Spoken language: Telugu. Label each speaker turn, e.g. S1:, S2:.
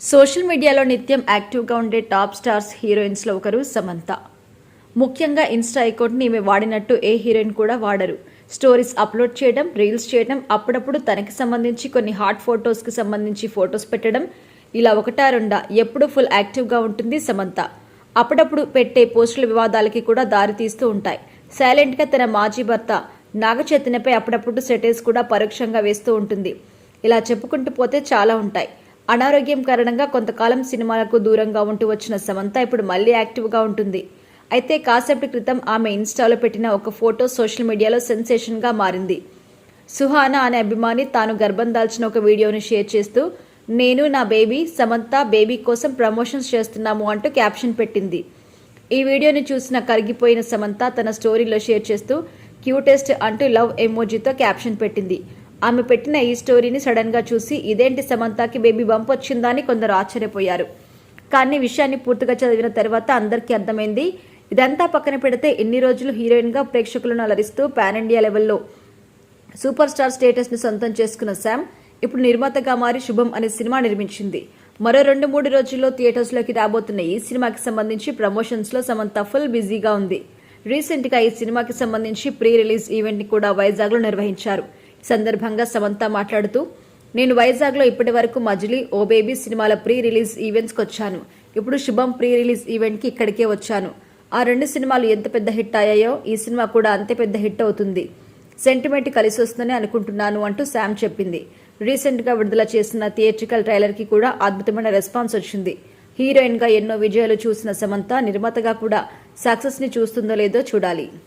S1: సోషల్ మీడియాలో నిత్యం యాక్టివ్గా ఉండే టాప్ స్టార్స్ హీరోయిన్స్లో ఒకరు సమంత. ముఖ్యంగా ఇన్స్టా అకౌంట్ని ఈమె వాడినట్టు ఏ హీరోయిన్ కూడా వాడరు. స్టోరీస్ అప్లోడ్ చేయడం, రీల్స్ చేయడం, అప్పుడప్పుడు తనకి సంబంధించి కొన్ని హాట్ ఫొటోస్కి సంబంధించి ఫొటోస్ పెట్టడం, ఇలా ఒకటా రెండా ఎప్పుడూ ఫుల్ యాక్టివ్గా ఉంటుంది సమంత. అప్పుడప్పుడు పెట్టే పోస్టుల వివాదాలకి కూడా దారి తీస్తూ ఉంటాయి. సైలెంట్గా తన మాజీ భర్త నాగచైతన్యపై అప్పుడప్పుడు సెటైల్స్ కూడా పరోక్షంగా వేస్తూ ఉంటుంది. ఇలా చెప్పుకుంటూ పోతే చాలా ఉంటాయి. అనారోగ్యం కారణంగా కొంతకాలం సినిమాలకు దూరంగా ఉంటూ వచ్చిన సమంత ఇప్పుడు మళ్లీ యాక్టివ్గా ఉంటుంది. అయితే కాసేపటి క్రితం ఆమె ఇన్స్టాలో పెట్టిన ఒక ఫోటో సోషల్ మీడియాలో సెన్సేషన్గా మారింది. సుహానా అనే అభిమాని తాను గర్భం దాల్చిన ఒక వీడియోను షేర్ చేస్తూ, నేను నా బేబీ సమంత బేబీ కోసం ప్రమోషన్స్ చేస్తున్నాము అంటూ క్యాప్షన్ పెట్టింది. ఈ వీడియోని చూసిన కరిగిపోయిన సమంత తన స్టోరీలో షేర్ చేస్తూ క్యూటెస్ట్ అంటూ లవ్ ఎమోజీతో క్యాప్షన్ పెట్టింది. ఆమె పెట్టిన ఈ స్టోరీని సడన్గా చూసి ఇదేంటి సమంతకి బేబీ బంప్ వచ్చిందా అని కొందరు ఆశ్చర్యపోయారు. కానీ విషయాన్ని పూర్తిగా చదివిన తర్వాత అందరికీ అర్థమైంది. ఇదంతా పక్కన పెడితే ఇన్ని రోజులు హీరోయిన్గా ప్రేక్షకులను అలరిస్తూ పాన్ ఇండియా లెవెల్లో సూపర్ స్టార్ స్టేటస్ని సొంతం చేసుకున్న శామ్ ఇప్పుడు నిర్మాతగా మారి శుభం అనే సినిమా నిర్మించింది. మరో 2-3 రోజుల్లో థియేటర్స్లోకి రాబోతున్న ఈ సినిమాకి సంబంధించి ప్రమోషన్స్లో సమంత ఫుల్ బిజీగా ఉంది. రీసెంట్గా ఈ సినిమాకి సంబంధించి ప్రీ రిలీజ్ ఈవెంట్ని కూడా వైజాగ్లో నిర్వహించారు. సందర్భంగా సమంత మాట్లాడుతూ, నేను వైజాగ్లో ఇప్పటి వరకు మజిలీ, ఓ బేబీ సినిమాల ప్రీ రిలీజ్ ఈవెంట్స్కి వచ్చాను. ఇప్పుడు శుభం ప్రీ రిలీజ్ ఈవెంట్కి ఇక్కడికే వచ్చాను. ఆ 2 సినిమాలు ఎంత పెద్ద హిట్ అయ్యాయో ఈ సినిమా కూడా అంతే పెద్ద హిట్ అవుతుంది. సెంటిమెంట్ కలిసి వస్తుందని అనుకుంటున్నాను అంటూ శామ్ చెప్పింది. రీసెంట్గా విడుదల చేసిన థియేట్రికల్ ట్రైలర్కి కూడా అద్భుతమైన రెస్పాన్స్ వచ్చింది. హీరోయిన్గా ఎన్నో విజయాలు చూసిన సమంత నిర్మాతగా కూడా సక్సెస్ని చూస్తుందో లేదో చూడాలి.